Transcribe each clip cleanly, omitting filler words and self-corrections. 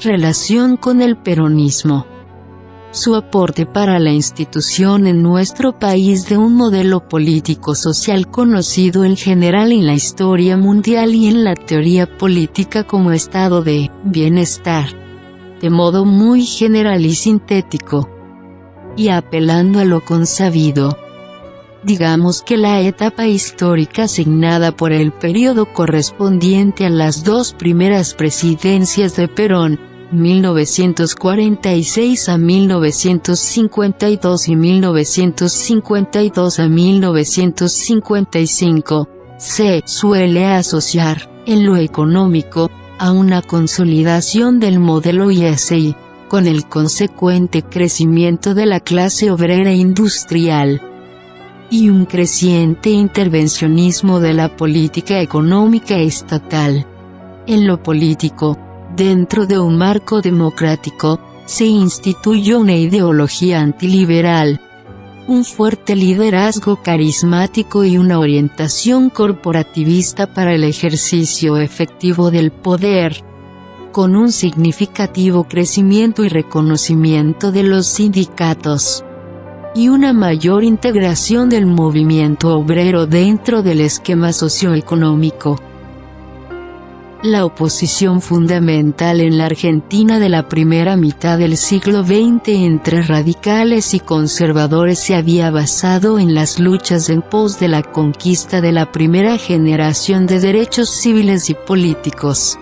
Relación con el peronismo. Su aporte para la institución en nuestro país de un modelo político-social conocido en general en la historia mundial y en la teoría política como estado de bienestar, de modo muy general y sintético, y apelando a lo consabido. Digamos que la etapa histórica asignada por el periodo correspondiente a las dos primeras presidencias de Perón, 1946 a 1952 y 1952 a 1955, se suele asociar, en lo económico, a una consolidación del modelo ISI, con el consecuente crecimiento de la clase obrera industrial, y un creciente intervencionismo de la política económica estatal. En lo político, dentro de un marco democrático, se instituyó una ideología antiliberal, un fuerte liderazgo carismático y una orientación corporativista para el ejercicio efectivo del poder, con un significativo crecimiento y reconocimiento de los sindicatos, y una mayor integración del movimiento obrero dentro del esquema socioeconómico. La oposición fundamental en la Argentina de la primera mitad del siglo XX entre radicales y conservadores se había basado en las luchas en pos de la conquista de la primera generación de derechos civiles y políticos.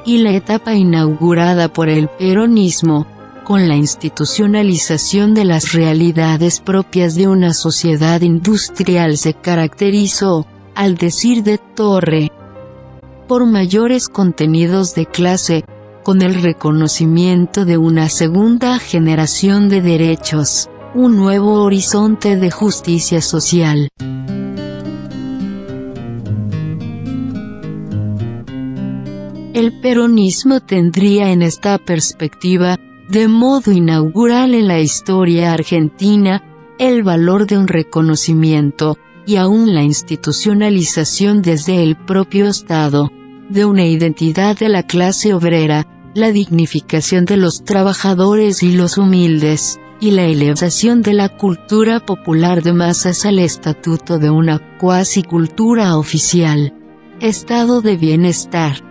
Y la etapa inaugurada por el peronismo, con la institucionalización de las realidades propias de una sociedad industrial, se caracterizó, al decir de Torre, por mayores contenidos de clase, con el reconocimiento de una segunda generación de derechos, un nuevo horizonte de justicia social. El peronismo tendría en esta perspectiva, de modo inaugural en la historia argentina, el valor de un reconocimiento, y aún la institucionalización desde el propio Estado, de una identidad de la clase obrera, la dignificación de los trabajadores y los humildes, y la elevación de la cultura popular de masas al estatuto de una cuasicultura oficial. Estado de bienestar.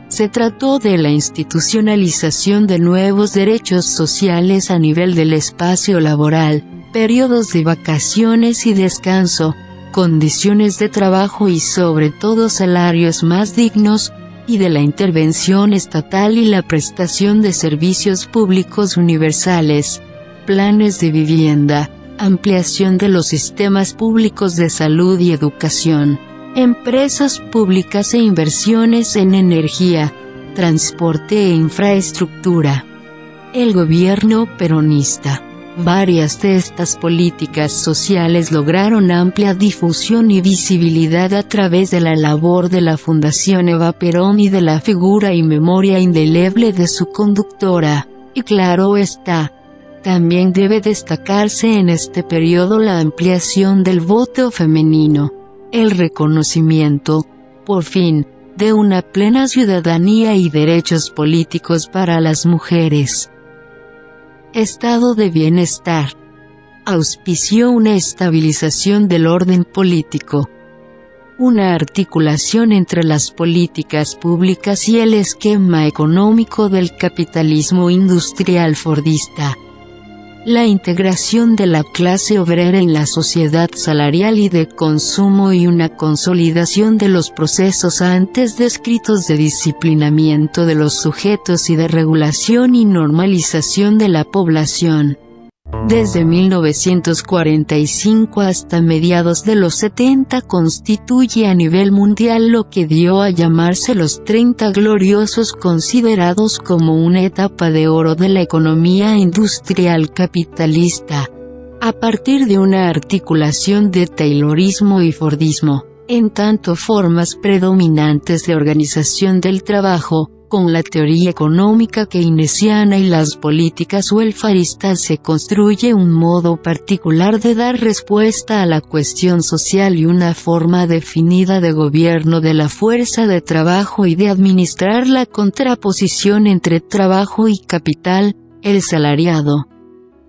Se trató de la institucionalización de nuevos derechos sociales a nivel del espacio laboral, periodos de vacaciones y descanso, condiciones de trabajo y sobre todo salarios más dignos, y de la intervención estatal y la prestación de servicios públicos universales, planes de vivienda, ampliación de los sistemas públicos de salud y educación, empresas públicas e inversiones en energía, transporte e infraestructura. El gobierno peronista. Varias de estas políticas sociales lograron amplia difusión y visibilidad a través de la labor de la Fundación Eva Perón y de la figura y memoria indeleble de su conductora, y claro está, también debe destacarse en este periodo la ampliación del voto femenino, el reconocimiento, por fin, de una plena ciudadanía y derechos políticos para las mujeres. Estado de bienestar. Auspició una estabilización del orden político, una articulación entre las políticas públicas y el esquema económico del capitalismo industrial fordista, la integración de la clase obrera en la sociedad salarial y de consumo y una consolidación de los procesos antes descritos de disciplinamiento de los sujetos y de regulación y normalización de la población. Desde 1945 hasta mediados de los 70 constituye a nivel mundial lo que dio a llamarse los 30 gloriosos, considerados como una etapa de oro de la economía industrial capitalista, a partir de una articulación de taylorismo y fordismo, en tanto formas predominantes de organización del trabajo, Con la teoría económica keynesiana y las políticas welfaristas se construye un modo particular de dar respuesta a la cuestión social y una forma definida de gobierno de la fuerza de trabajo y de administrar la contraposición entre trabajo y capital, el salariado.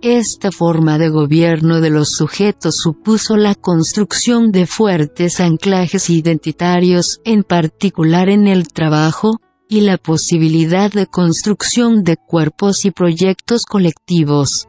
Esta forma de gobierno de los sujetos supuso la construcción de fuertes anclajes identitarios, en particular en el trabajo, y la posibilidad de construcción de cuerpos y proyectos colectivos.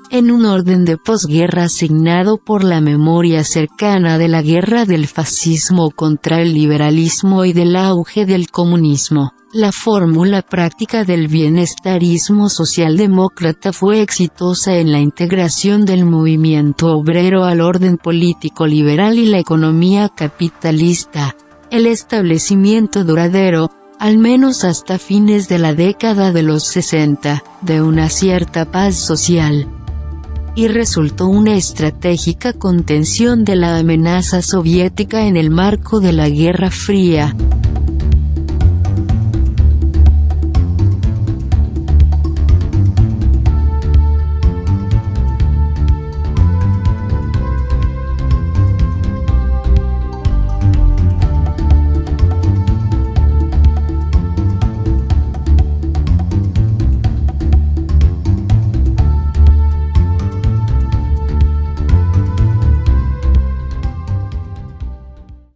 En un orden de posguerra asignado por la memoria cercana de la guerra del fascismo contra el liberalismo y del auge del comunismo, la fórmula práctica del bienestarismo socialdemócrata fue exitosa en la integración del movimiento obrero al orden político liberal y la economía capitalista, el establecimiento duradero, al menos hasta fines de la década de los 60, de una cierta paz social. Y resultó una estratégica contención de la amenaza soviética en el marco de la Guerra Fría.